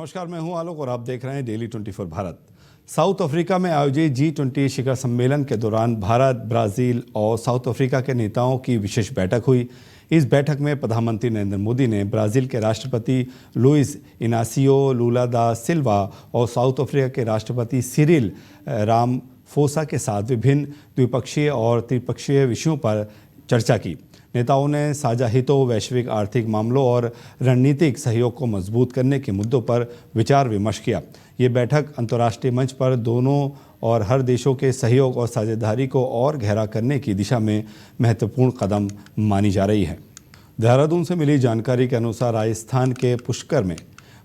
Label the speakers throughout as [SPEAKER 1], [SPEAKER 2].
[SPEAKER 1] नमस्कार, मैं हूं आलोक और आप देख रहे हैं डेली 24 भारत। साउथ अफ्रीका में आयोजित G20 शिखर सम्मेलन के दौरान भारत, ब्राजील और साउथ अफ्रीका के नेताओं की विशेष बैठक हुई। इस बैठक में प्रधानमंत्री नरेंद्र मोदी ने ब्राजील के राष्ट्रपति लुइस इनासियो लुला दा सिल्वा और साउथ अफ्रीका के राष्ट्रपति सिरिल रामाफोसा के साथ विभिन्न द्विपक्षीय और त्रिपक्षीय विषयों पर चर्चा की। नेताओं ने साझा हितों, वैश्विक आर्थिक मामलों और रणनीतिक सहयोग को मजबूत करने के मुद्दों पर विचार विमर्श किया। ये बैठक अंतर्राष्ट्रीय मंच पर दोनों और हर देशों के सहयोग और साझेदारी को और गहरा करने की दिशा में महत्वपूर्ण कदम मानी जा रही है। देहरादून से मिली जानकारी के अनुसार राजस्थान के पुष्कर में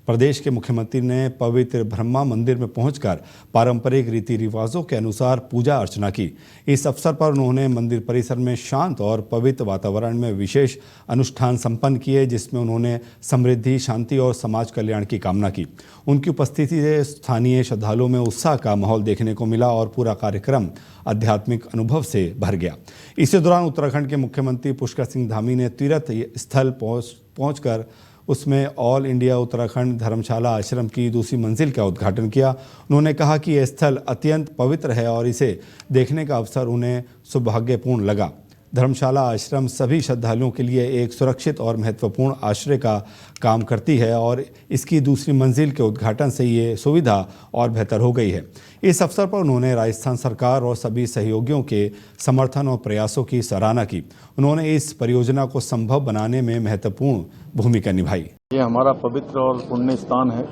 [SPEAKER 1] प्रदेश के मुख्यमंत्री ने पवित्र ब्रह्मा मंदिर में पहुंचकर पारंपरिक रीति रिवाजों के अनुसार पूजा अर्चना की। इस अवसर पर उन्होंने मंदिर परिसर में शांत और पवित्र वातावरण में विशेष अनुष्ठान संपन्न किए, जिसमें उन्होंने समृद्धि, शांति और समाज कल्याण की कामना की। उनकी उपस्थिति से स्थानीय श्रद्धालुओं में उत्साह का माहौल देखने को मिला और पूरा कार्यक्रम आध्यात्मिक अनुभव से भर गया। इसी दौरान उत्तराखंड के मुख्यमंत्री पुष्कर सिंह धामी ने तीर्थ स्थल पहुंचकर उसमें ऑल इंडिया उत्तराखंड धर्मशाला आश्रम की दूसरी मंजिल का उद्घाटन किया। उन्होंने कहा कि यह स्थल अत्यंत पवित्र है और इसे देखने का अवसर उन्हें सौभाग्यपूर्ण लगा। धर्मशाला आश्रम सभी श्रद्धालुओं के लिए एक सुरक्षित और महत्वपूर्ण आश्रय का काम करती है और इसकी दूसरी मंजिल के उद्घाटन से ये सुविधा और बेहतर हो गई है। इस अवसर पर उन्होंने राजस्थान सरकार और सभी सहयोगियों के समर्थन और प्रयासों की सराहना की। उन्होंने इस परियोजना को संभव बनाने में महत्वपूर्ण भूमिका निभाई।
[SPEAKER 2] ये हमारा पवित्र और पुण्य स्थान है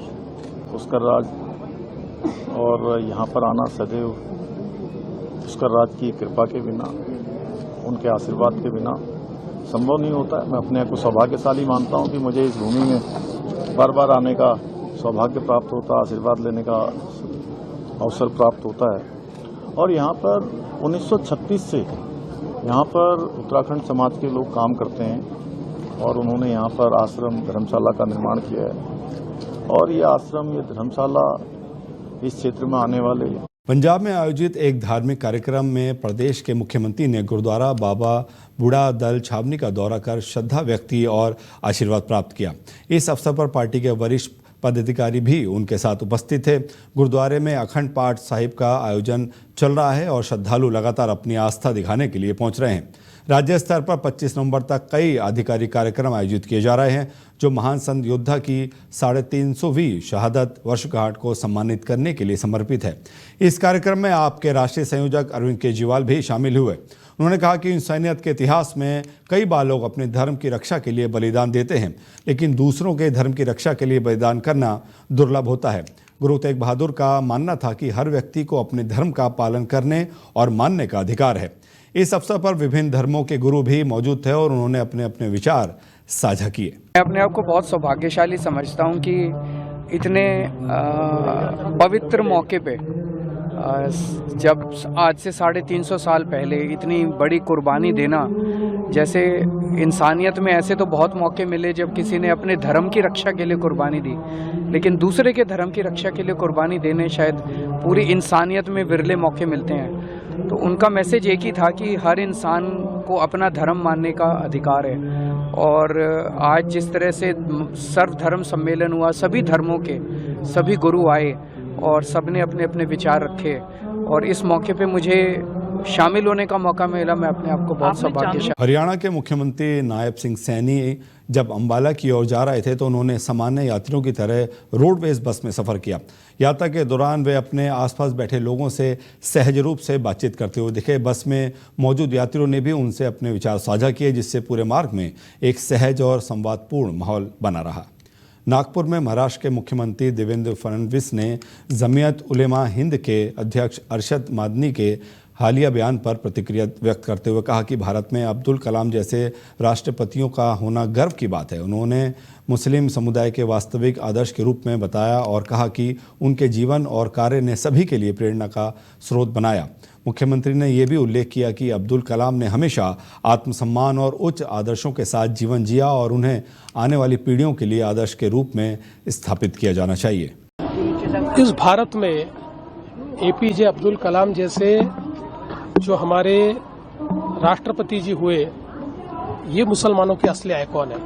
[SPEAKER 2] पुष्कर राज, और यहाँ पर आना सदैव पुष्कर राज की कृपा के बिना, उनके आशीर्वाद के बिना संभव नहीं होता है। मैं अपने आप को सौभाग्यशाली मानता हूँ कि मुझे इस भूमि में बार बार आने का सौभाग्य प्राप्त होता है, आशीर्वाद लेने का अवसर प्राप्त होता है। और यहाँ पर 1936 से यहाँ पर उत्तराखंड समाज के लोग काम करते हैं और उन्होंने यहाँ पर आश्रम धर्मशाला का निर्माण किया है। और ये आश्रम, ये धर्मशाला इस क्षेत्र में आने वाले
[SPEAKER 1] पंजाब में आयोजित एक धार्मिक कार्यक्रम में प्रदेश के मुख्यमंत्री ने गुरुद्वारा बाबा बूढ़ा दल छावनी का दौरा कर श्रद्धा व्यक्त की और आशीर्वाद प्राप्त किया। इस अवसर पर पार्टी के वरिष्ठ पदाधिकारी भी उनके साथ उपस्थित थे। गुरुद्वारे में अखंड पाठ साहिब का आयोजन चल रहा है और श्रद्धालु लगातार अपनी आस्था दिखाने के लिए पहुंच रहे हैं। राज्य स्तर पर 25 नवंबर तक कई आधिकारिक कार्यक्रम आयोजित किए जा रहे हैं, जो महान संत योद्धा की 350वीं शहादत वर्षगांठ को सम्मानित करने के लिए समर्पित है। इस कार्यक्रम में आपके राष्ट्रीय संयोजक अरविंद केजरीवाल भी शामिल हुए। उन्होंने कहा कि इंसानियत के इतिहास में कई बार लोग अपने धर्म की रक्षा के लिए बलिदान देते हैं, लेकिन दूसरों के धर्म की रक्षा के लिए बलिदान करना दुर्लभ होता है। गुरु तेग बहादुर का मानना था कि हर व्यक्ति को अपने धर्म का पालन करने और मानने का अधिकार है। इस अवसर पर विभिन्न धर्मों के गुरु भी मौजूद थे और उन्होंने अपने अपने विचार साझा किए।
[SPEAKER 3] मैं अपने आप को बहुत सौभाग्यशाली समझता हूं कि इतने पवित्र मौके पे जब आज से 350 साल पहले इतनी बड़ी कुर्बानी देना, जैसे इंसानियत में ऐसे तो बहुत मौके मिले जब किसी ने अपने धर्म की रक्षा के लिए कुर्बानी दी, लेकिन दूसरे के धर्म की रक्षा के लिए कुर्बानी देने शायद पूरी इंसानियत में विरले मौके मिलते हैं। तो उनका मैसेज एक ही था कि हर इंसान को अपना धर्म मानने का अधिकार है। और आज जिस तरह से सर्वधर्म सम्मेलन हुआ, सभी धर्मों के सभी गुरु आए और सबने अपने अपने विचार रखे, और इस मौके पे मुझे शामिल होने का मौका मिला। मैं अपने आप को बहुत सौभाग्यशाली।
[SPEAKER 1] हरियाणा के मुख्यमंत्री नायब सिंह सैनी जब अंबाला की ओर जा रहे थे तो उन्होंने सामान्य यात्रियों की तरह रोडवेज बस में सफ़र किया। यात्रा के दौरान वे अपने आसपास बैठे लोगों से सहज रूप से बातचीत करते हुए दिखे। बस में मौजूद यात्रियों ने भी उनसे अपने विचार साझा किए, जिससे पूरे मार्ग में एक सहज और संवादपूर्ण माहौल बना रहा। नागपुर में महाराष्ट्र के मुख्यमंत्री देवेंद्र फडणवीस ने जमीयत उलेमा हिंद के अध्यक्ष अरशद मादनी के हालिया बयान पर प्रतिक्रिया व्यक्त करते हुए कहा कि भारत में अब्दुल कलाम जैसे राष्ट्रपतियों का होना गर्व की बात है। उन्होंने मुस्लिम समुदाय के वास्तविक आदर्श के रूप में बताया और कहा कि उनके जीवन और कार्य ने सभी के लिए प्रेरणा का स्रोत बनाया। मुख्यमंत्री ने यह भी उल्लेख किया कि अब्दुल कलाम ने हमेशा आत्मसम्मान और उच्च आदर्शों के साथ जीवन जिया और उन्हें आने वाली पीढ़ियों के लिए आदर्श के रूप में स्थापित किया जाना चाहिए।
[SPEAKER 4] इस भारत में एपीजे अब्दुल कलाम जैसे जो हमारे राष्ट्रपति जी हुए, ये मुसलमानों के असली आइकॉन है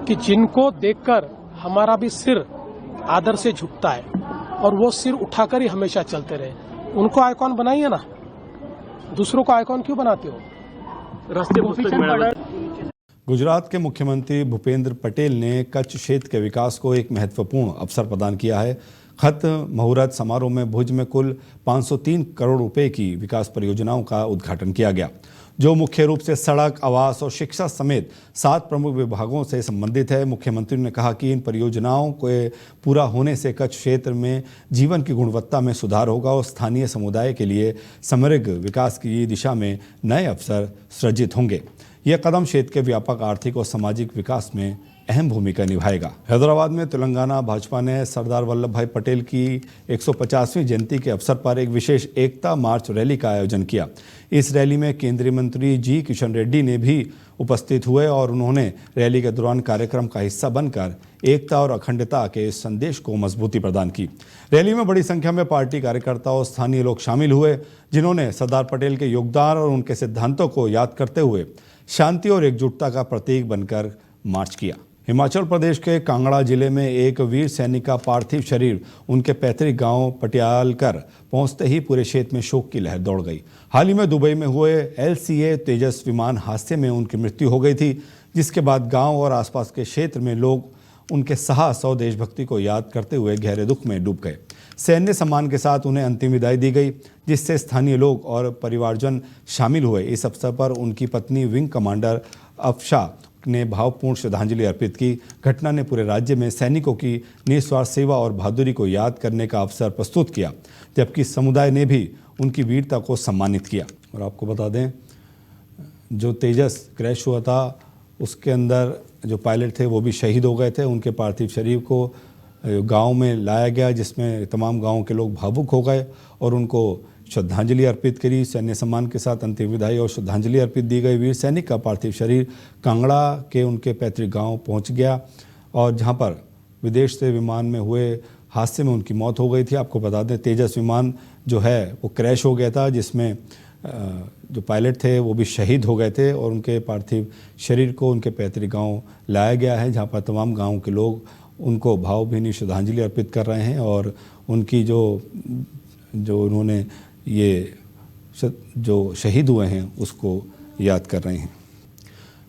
[SPEAKER 4] कि जिनको देखकर हमारा भी सिर आदर से झुकता है और वो सिर उठाकर ही हमेशा चलते रहे। उनको आइकॉन बनाइए ना, दूसरों को आइकॉन क्यों बनाते हो?
[SPEAKER 1] गुजरात के मुख्यमंत्री भूपेंद्र पटेल ने कच्छ क्षेत्र के विकास को एक महत्वपूर्ण अवसर प्रदान किया है। खत मुहूर्त समारोह में भुज में कुल 503 करोड़ रुपए की विकास परियोजनाओं का उद्घाटन किया गया, जो मुख्य रूप से सड़क, आवास और शिक्षा समेत 7 प्रमुख विभागों से संबंधित है। मुख्यमंत्री ने कहा कि इन परियोजनाओं के पूरा होने से कच्छ क्षेत्र में जीवन की गुणवत्ता में सुधार होगा और स्थानीय समुदाय के लिए समग्र विकास की दिशा में नए अवसर सृजित होंगे। यह कदम क्षेत्र के व्यापक आर्थिक और सामाजिक विकास में अहम भूमिका निभाएगा। हैदराबाद में तेलंगाना भाजपा ने सरदार वल्लभ भाई पटेल की 150वीं जयंती के अवसर पर एक विशेष एकता मार्च रैली का आयोजन किया। इस रैली में केंद्रीय मंत्री जी किशन रेड्डी ने भी उपस्थित हुए और उन्होंने रैली के दौरान कार्यक्रम का हिस्सा बनकर एकता और अखंडता के संदेश को मजबूती प्रदान की। रैली में बड़ी संख्या में पार्टी कार्यकर्ता और स्थानीय लोग शामिल हुए, जिन्होंने सरदार पटेल के योगदान और उनके सिद्धांतों को याद करते हुए शांति और एकजुटता का प्रतीक बनकर मार्च किया। हिमाचल प्रदेश के कांगड़ा जिले में एक वीर सैनिक का पार्थिव शरीर उनके पैतृक गांव पटियालकर पहुंचते ही पूरे क्षेत्र में शोक की लहर दौड़ गई। हाल ही में दुबई में हुए LCA तेजस विमान हादसे में उनकी मृत्यु हो गई थी, जिसके बाद गांव और आसपास के क्षेत्र में लोग उनके साहस और देशभक्ति को याद करते हुए गहरे दुख में डूब गए। सैन्य सम्मान के साथ उन्हें अंतिम विदाई दी गई, जिससे स्थानीय लोग और परिवारजन शामिल हुए। इस अवसर पर उनकी पत्नी विंग कमांडर अफशा ने भावपूर्ण श्रद्धांजलि अर्पित की। घटना ने पूरे राज्य में सैनिकों की निस्वार्थ सेवा और बहादुरी को याद करने का अवसर प्रस्तुत किया, जबकि समुदाय ने भी उनकी वीरता को सम्मानित किया। और आपको बता दें, जो तेजस क्रैश हुआ था उसके अंदर जो पायलट थे वो भी शहीद हो गए थे। उनके पार्थिव शरीर को गांव में लाया गया, जिसमें तमाम गांव के लोग भावुक हो गए और उनको श्रद्धांजलि अर्पित करी। सैन्य सम्मान के साथ अंतिम विदाई और श्रद्धांजलि अर्पित दी गई। वीर सैनिक का पार्थिव शरीर कांगड़ा के उनके पैतृक गांव पहुंच गया और जहां पर विदेश से विमान में हुए हादसे में उनकी मौत हो गई थी। आपको बता दें, तेजस विमान जो है वो क्रैश हो गया था, जिसमें जो पायलट थे वो भी शहीद हो गए थे और उनके पार्थिव शरीर को उनके पैतृक गाँव लाया गया है, जहाँ पर तमाम गाँव के लोग उनको भावभीनी श्रद्धांजलि अर्पित कर रहे हैं और उनकी जो उन्होंने ये जो शहीद हुए हैं उसको याद कर रहे हैं।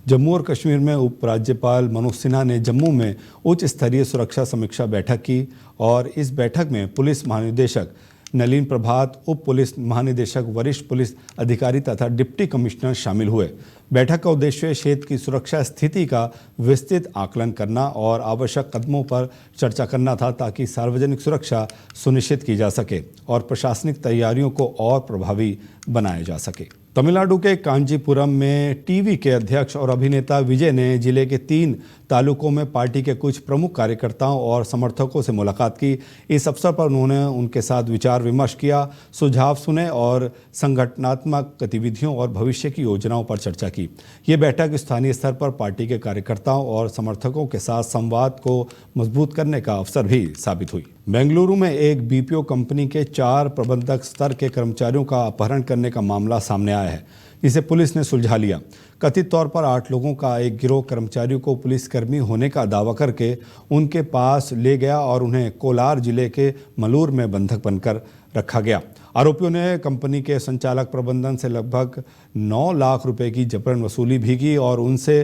[SPEAKER 1] जम्मू और कश्मीर में उपराज्यपाल मनोज सिन्हा ने जम्मू में उच्च स्तरीय सुरक्षा समीक्षा बैठक की और इस बैठक में पुलिस महानिदेशक नलिन प्रभात, उप पुलिस महानिदेशक, वरिष्ठ पुलिस अधिकारी तथा डिप्टी कमिश्नर शामिल हुए। बैठक का उद्देश्य क्षेत्र की सुरक्षा स्थिति का विस्तृत आकलन करना और आवश्यक कदमों पर चर्चा करना था, ताकि सार्वजनिक सुरक्षा सुनिश्चित की जा सके और प्रशासनिक तैयारियों को और प्रभावी बनाया जा सके। तमिलनाडु के कांचीपुरम में टीवी के अध्यक्ष और अभिनेता विजय ने जिले के 3 तालुकों में पार्टी के कुछ प्रमुख कार्यकर्ताओं और समर्थकों से मुलाकात की। इस अवसर पर उन्होंने उनके साथ विचार विमर्श किया, सुझाव सुने और संगठनात्मक गतिविधियों और भविष्य की योजनाओं पर चर्चा की। ये बैठक स्थानीय स्तर पर पार्टी के कार्यकर्ताओं और समर्थकों के साथ संवाद को मजबूत करने का अवसर भी साबित हुई। बेंगलुरु में एक BPO कंपनी के 4 प्रबंधक स्तर के कर्मचारियों का अपहरण करने का मामला सामने आया है, जिसे पुलिस ने सुलझा लिया। कथित तौर पर 8 लोगों का एक गिरोह कर्मचारियों को पुलिसकर्मी होने का दावा करके उनके पास ले गया और उन्हें कोलार जिले के मलूर में बंधक बनकर रखा गया। आरोपियों ने कंपनी के संचालक प्रबंधन से लगभग 9 लाख रुपए की जबरन वसूली भी की और उनसे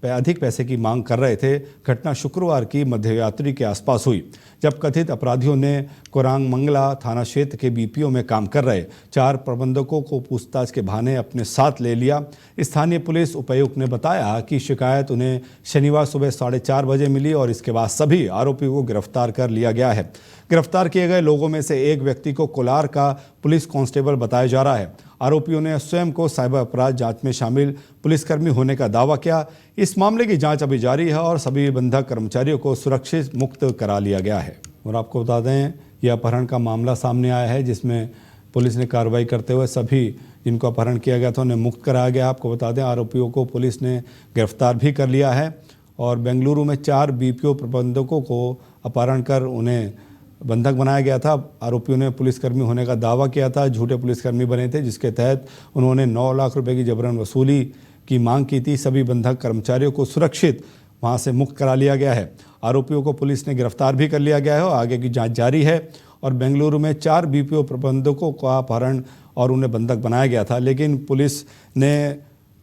[SPEAKER 1] अधिक पैसे की मांग कर रहे थे। घटना शुक्रवार की मध्यरात्रि के आसपास हुई, जब कथित अपराधियों ने कोरांग मंगला थाना क्षेत्र के BPO में काम कर रहे 4 प्रबंधकों को पूछताछ के बहाने अपने साथ ले लिया। स्थानीय पुलिस उपायुक्त ने बताया कि शिकायत उन्हें शनिवार सुबह 4:30 बजे मिली और इसके बाद सभी आरोपियों को गिरफ्तार कर लिया गया है। गिरफ्तार किए गए लोगों में से एक व्यक्ति को कोलार का पुलिस कांस्टेबल बताया जा रहा है। आरोपियों ने स्वयं को साइबर अपराध जांच में शामिल पुलिसकर्मी होने का दावा किया। इस मामले की जांच अभी जारी है और सभी बंधक कर्मचारियों को सुरक्षित मुक्त करा लिया गया है। और आपको बता दें, यह अपहरण का मामला सामने आया है, जिसमें पुलिस ने कार्रवाई करते हुए सभी जिनको अपहरण किया गया था उन्हें मुक्त कराया गया। आपको बता दें, आरोपियों को पुलिस ने गिरफ्तार भी कर लिया है और बेंगलुरु में 4 BPO प्रबंधकों को अपहरण कर उन्हें बंधक बनाया गया था। आरोपियों ने पुलिसकर्मी होने का दावा किया था, झूठे पुलिसकर्मी बने थे, जिसके तहत उन्होंने 9 लाख रुपए की जबरन वसूली की मांग की थी। सभी बंधक कर्मचारियों को सुरक्षित वहां से मुक्त करा लिया गया है। आरोपियों को पुलिस ने गिरफ्तार भी कर लिया गया है और आगे की जांच जारी है। और बेंगलुरु में 4 बीपीओ प्रबंधकों का अपहरण और उन्हें बंधक बनाया गया था, लेकिन पुलिस ने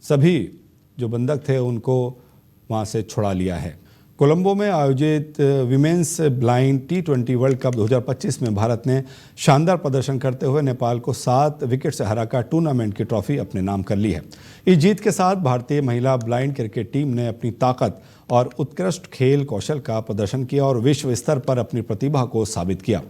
[SPEAKER 1] सभी जो बंधक थे उनको वहां से छुड़ा लिया है। कोलंबो में आयोजित women's blind T20 world cup 2025 में भारत ने शानदार प्रदर्शन करते हुए नेपाल को 7 विकेट से हराकर टूर्नामेंट की ट्रॉफी अपने नाम कर ली है। इस जीत के साथ भारतीय महिला ब्लाइंड क्रिकेट टीम ने अपनी ताकत और उत्कृष्ट खेल कौशल का प्रदर्शन किया और विश्व स्तर पर अपनी प्रतिभा को साबित किया।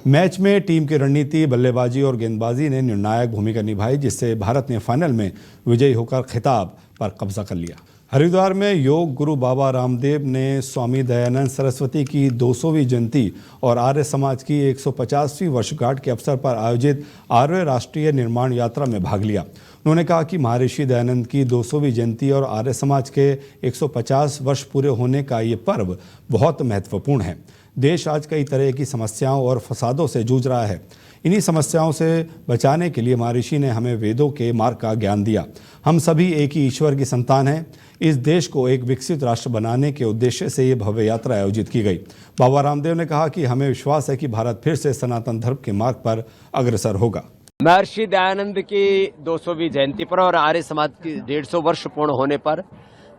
[SPEAKER 1] मैच में टीम की रणनीति, बल्लेबाजी और गेंदबाजी ने निर्णायक भूमिका निभाई, जिससे भारत ने फाइनल में विजयी होकर खिताब पर कब्जा कर लिया। हरिद्वार में योग गुरु बाबा रामदेव ने स्वामी दयानंद सरस्वती की 200वीं जयंती और आर्य समाज की 150वीं वर्षगांठ के अवसर पर आयोजित आर्य राष्ट्रीय निर्माण यात्रा में भाग लिया। उन्होंने कहा कि महर्षि दयानंद की 200वीं जयंती और आर्य समाज के 150 वर्ष पूरे होने का ये पर्व बहुत महत्वपूर्ण है। देश आज कई तरह की समस्याओं और फसादों से जूझ रहा है। इन्हीं समस्याओं से बचाने के लिए महर्षि ने हमें वेदों के मार्ग का ज्ञान दिया। हम सभी एक ही ईश्वर की संतान हैं। इस देश को एक विकसित राष्ट्र बनाने के उद्देश्य से ये भव्य यात्रा आयोजित की गई। बाबा रामदेव ने कहा कि हमें विश्वास है कि भारत फिर से सनातन धर्म के मार्ग पर अग्रसर होगा।
[SPEAKER 5] महर्षि दयानंद की 200वीं जयंती पर और आर्य समाज की 150 वर्ष पूर्ण होने पर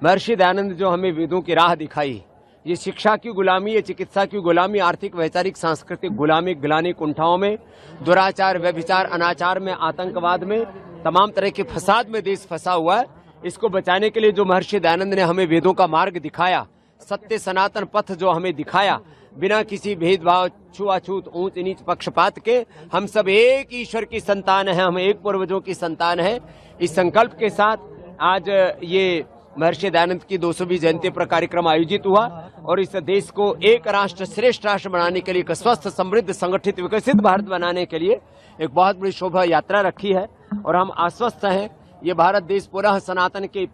[SPEAKER 5] महर्षि दयानंद जो हमें वेदों की राह दिखाई, ये शिक्षा की गुलामी, ये चिकित्सा की गुलामी, आर्थिक, वैचारिक, सांस्कृतिक गुलामी, गिलानी, कुंठाओं में, दुराचार, व्यभिचार, अनाचार में, आतंकवाद में, तमाम तरह के फसाद में देश फंसा हुआ है। इसको बचाने के लिए जो महर्षि दयानंद ने हमें वेदों का मार्ग दिखाया, सत्य सनातन पथ जो हमें दिखाया, बिना किसी भेदभाव, छुआछूत, ऊंच नीच, पक्षपात के हम सब एक ईश्वर की संतान है, हम एक पूर्वजों की संतान है। इस संकल्प के साथ आज ये महर्षि दयानंद की 200वीं जयंती पर कार्यक्रम आयोजित हुआ और इस देश को एक राष्ट्र श्रेष्ठ राष्ट्र बनाने के लिए, एक स्वस्थ, समृद्ध, संगठित, विकसित भारत बनाने के लिए एक बहुत बड़ी शोभा यात्रा रखी है। और हम आश्वस्त हैं ये भारत देश पुनः सनातन के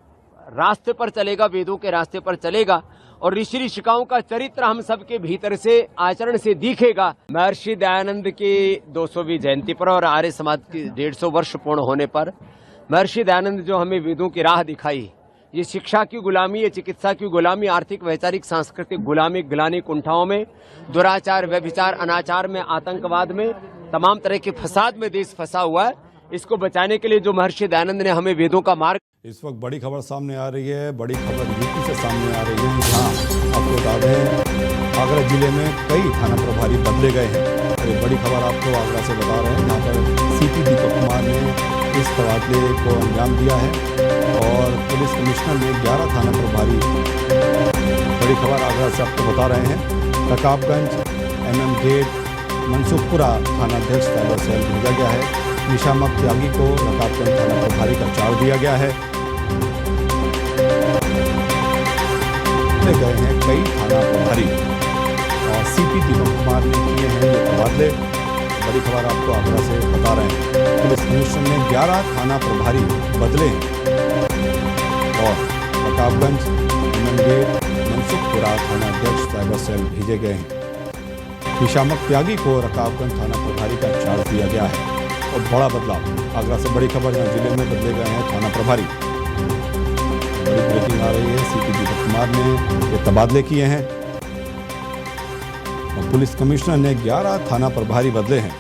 [SPEAKER 5] रास्ते पर चलेगा, वेदों के रास्ते पर चलेगा और ऋषि ऋषिकाओं का चरित्र हम सबके भीतर से, आचरण से दिखेगा। महर्षि दयानंद की 200वीं जयंती पर और आर्य समाज की 150 वर्ष पूर्ण होने पर महर्षि दयानंद जो हमें वेदों की राह दिखाई, ये शिक्षा की गुलामी, ये चिकित्सा की गुलामी, आर्थिक, वैचारिक, सांस्कृतिक गुलामी, गिलानी, कुंठाओं में, दुराचार, व्यभिचार, अनाचार में, आतंकवाद में, तमाम तरह के फसाद में देश फंसा हुआ है। इसको बचाने के लिए जो महर्षि दयानंद ने हमें वेदों का मार्ग।
[SPEAKER 1] इस वक्त बड़ी खबर सामने आ रही है। बड़ी खबर यूपी से सामने आ रही है, जहाँ आपको बता दें आगरा जिले में कई थाना प्रभारी बदले गए हैं। और एक बड़ी खबर आपको आगरा से बता रहे हैं, जहाँ पर सीपी दीपक कुमार ने इस तबादले को अंजाम दिया है और पुलिस कमिश्नर ने 11 थाना प्रभारी, बड़ी खबर आगरा से आपको बता रहे हैं। रकाबगंज, MM गेट, मनसुखपुरा थानाध्यक्ष साइबर सेल भेजा गया है। निशामत त्यागी को रकाबगंज थाना प्रभारी का चार्ज दिया गया है। गए हैं कई थाना प्रभारी और CP दीपक कुमार ने किए हैं ये तबादले। बड़ी खबर आपको आगरा से बता रहे हैं। पुलिस कमिश्नर ने 11 थाना प्रभारी बदले और रकाबगंज, MM गेट, मनसुखपुरा थानाध्यक्ष साइबर सेल भेजे गए हैं। निशामत त्यागी को रकाबगंज थाना प्रभारी का चार्ज दिया गया है। और बड़ा बदलाव आगरा से बड़ी खबर, जहाँ जिले में बदले गए हैं थाना प्रभारी। बड़ी ब्रेकिंग आ रही है, CP दीपक कुमार ने ये तबादले किए हैं और पुलिस कमिश्नर ने 11 थाना प्रभारी बदले हैं।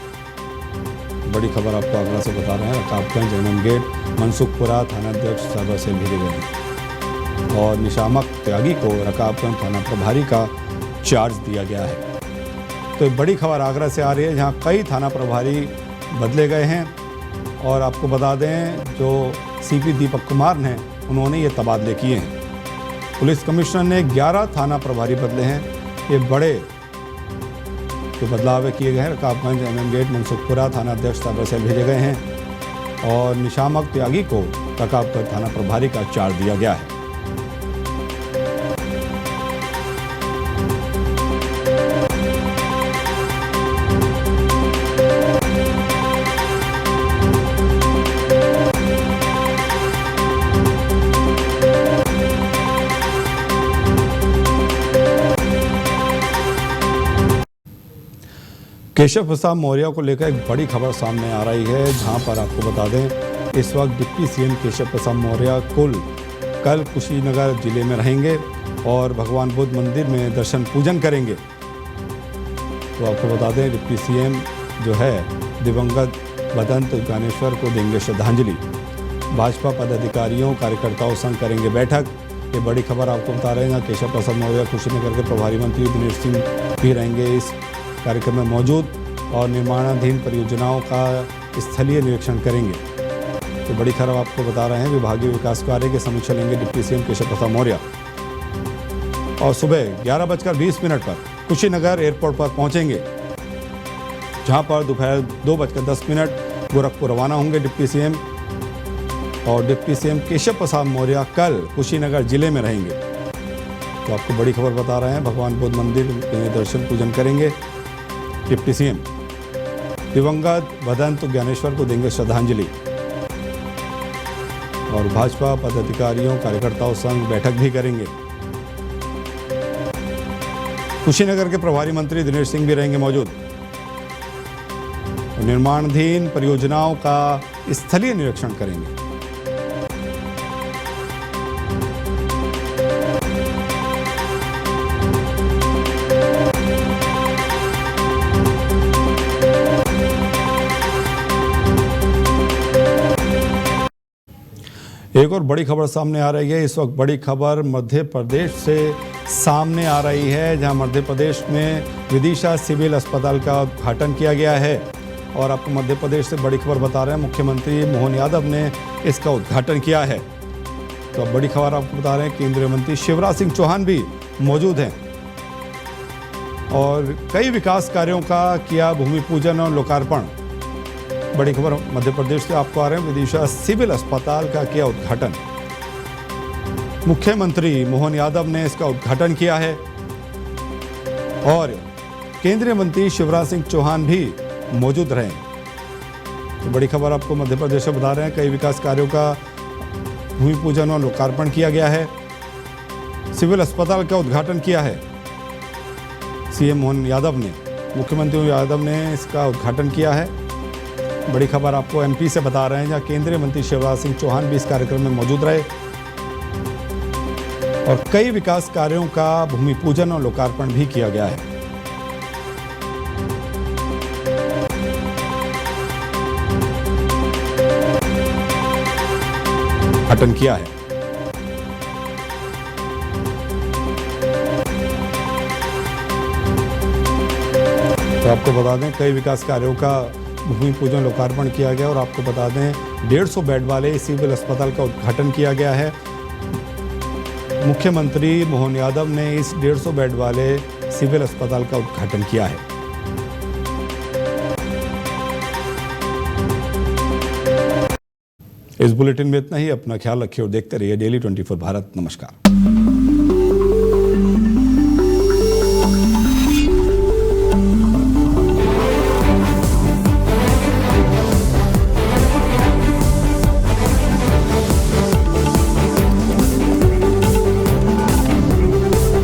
[SPEAKER 1] बड़ी खबर आपको आगरा से बता रहे हैं। रकाबगंज, MM गेट, मनसुखपुरा थानाध्यक्ष साइबर सेल भेजे गए हैं और निशामत त्यागी को रकाबगंज थाना प्रभारी का चार्ज दिया गया है। तो एक बड़ी खबर आगरा से आ रही है, जहाँ कई थाना प्रभारी बदले गए हैं और आपको बता दें जो CP दीपक कुमार ने, उन्होंने ये तबादले किए हैं। पुलिस कमिश्नर ने 11 थाना प्रभारी बदले हैं। ये बड़े जो बदलाव किए गए हैं। रकाबगंज, MM गेट, मनसुखपुरा थानाध्यक्ष साइबर सेल भेजे गए हैं और निशामत त्यागी को रकाबगंज थाना प्रभारी का चार्ज दिया गया है। केशव प्रसाद मौर्य को लेकर एक बड़ी खबर सामने आ रही है, जहां पर आपको बता दें इस वक्त डिप्टी CM केशव प्रसाद मौर्य कुल कल कुशीनगर जिले में रहेंगे और भगवान बुद्ध मंदिर में दर्शन पूजन करेंगे। तो आपको बता दें डिप्टी सीएम जो है दिवंगत भदंत ज्ञानेश्वर को देंगे श्रद्धांजलि। भाजपा पदाधिकारियों कार्यकर्ताओं संग करेंगे बैठक। ये बड़ी खबर आपको बता रहे हैं। केशव प्रसाद मौर्य कुशीनगर के प्रभारी मंत्री दिनेश सिंह भी रहेंगे इस कार्यक्रम में मौजूद और निर्माणाधीन परियोजनाओं का स्थलीय निरीक्षण करेंगे। तो बड़ी खबर आपको बता रहे हैं। विभागीय विकास कार्य की समीक्षा लेंगे डिप्टी सीएम केशव प्रसाद मौर्य। और सुबह 11:20 पर कुशीनगर एयरपोर्ट पर पहुंचेंगे, जहां पर दोपहर 2:10 गोरखपुर रवाना होंगे डिप्टी सीएम। और डिप्टी सीएम केशव प्रसाद मौर्य कल कुशीनगर जिले में रहेंगे। तो आपको बड़ी खबर बता रहे हैं। भगवान बुद्ध मंदिर में दर्शन पूजन करेंगे डिप्टी सीएम। दिवंगत भदंत ज्ञानेश्वर को देंगे श्रद्धांजलि और भाजपा पदाधिकारियों कार्यकर्ताओं संग बैठक भी करेंगे। कुशीनगर के प्रभारी मंत्री दिनेश सिंह भी रहेंगे मौजूद। निर्माणाधीन परियोजनाओं का स्थलीय निरीक्षण करेंगे। एक और बड़ी खबर सामने आ रही है। इस वक्त बड़ी खबर मध्य प्रदेश से सामने आ रही है, जहां मध्य प्रदेश में विदिशा सिविल अस्पताल का उद्घाटन किया गया है। और आपको मध्य प्रदेश से बड़ी खबर बता रहे हैं। मुख्यमंत्री मोहन यादव ने इसका उद्घाटन किया है। तो अब बड़ी खबर आपको बता रहे हैं, केंद्रीय मंत्री शिवराज सिंह चौहान भी मौजूद हैं और कई विकास कार्यों का किया भूमि पूजन और लोकार्पण। बड़ी खबर मध्य प्रदेश से आपको आ रहे हैं। विदिशा सिविल अस्पताल का किया उद्घाटन। मुख्यमंत्री मोहन यादव ने इसका उद्घाटन किया है और केंद्रीय मंत्री शिवराज सिंह चौहान भी मौजूद रहे। तो बड़ी खबर आपको मध्य प्रदेश से बता रहे हैं। कई विकास कार्यों का भूमि पूजन और लोकार्पण किया गया है। सिविल अस्पताल का उद्घाटन किया है सीएम मोहन यादव ने। मुख्यमंत्री यादव ने इसका उद्घाटन किया है। बड़ी खबर आपको एमपी से बता रहे हैं, जहां केंद्रीय मंत्री शिवराज सिंह चौहान भी इस कार्यक्रम में मौजूद रहे और कई विकास कार्यों का भूमि पूजन और लोकार्पण भी किया गया है। उद्घाटन किया है। तो आपको बता दें कई विकास कार्यों का भूमि पूजन लोकार्पण किया गया और आपको बता दें 150 बेड वाले सिविल अस्पताल का उद्घाटन किया गया है। मुख्यमंत्री मोहन यादव ने इस 150 बेड वाले सिविल अस्पताल का उद्घाटन किया है। इस बुलेटिन में इतना ही। अपना ख्याल रखिए और देखते रहिए डेली 24 भारत। नमस्कार।